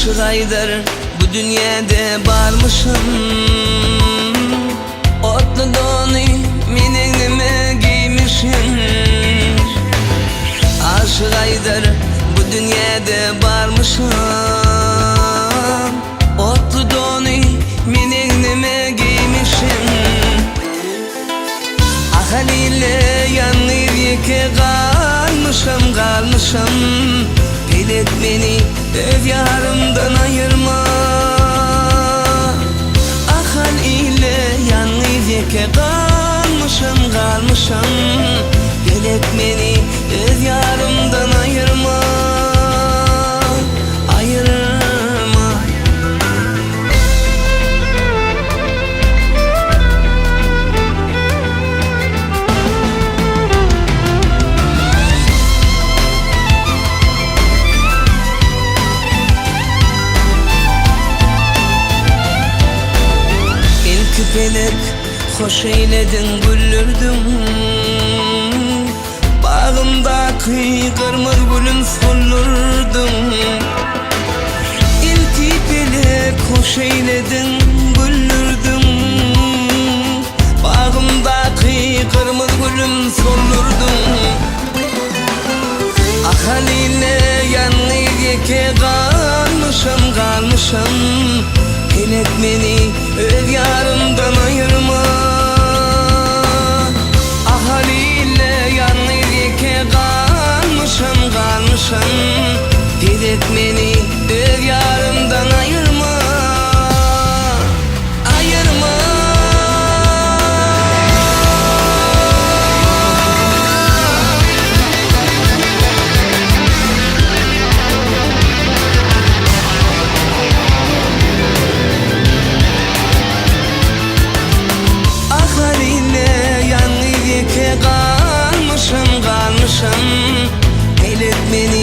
Aşık Aydar bu dünyada barmışım. Otlu donu minenime giymişim. Aşık Aydar bu dünyada barmışım. Otlu donu minenime giymişim. Ahaliyle yanır yeke kalmışım. Bilet beni ev yarımdan ayırma. Ahal ile yanır yeke kalmışım. Bilet beni ev yarımdan ayırma. Küpeler hoş eyledin güllürdüm. Bağımdaki kırmızı gülüm sollurdum. İlk küpeler hoş eyledin güllürdüm. Bağımdaki kırmızı gülüm sollurdum. Ahaliyle yanır yeke kalmışım. Hilet beni ev yarımdan ayırma. Ahaliyle yanır yeke kalmışım. Hilet beni ev yarımdan ayırma. Kalmışım. Elet beni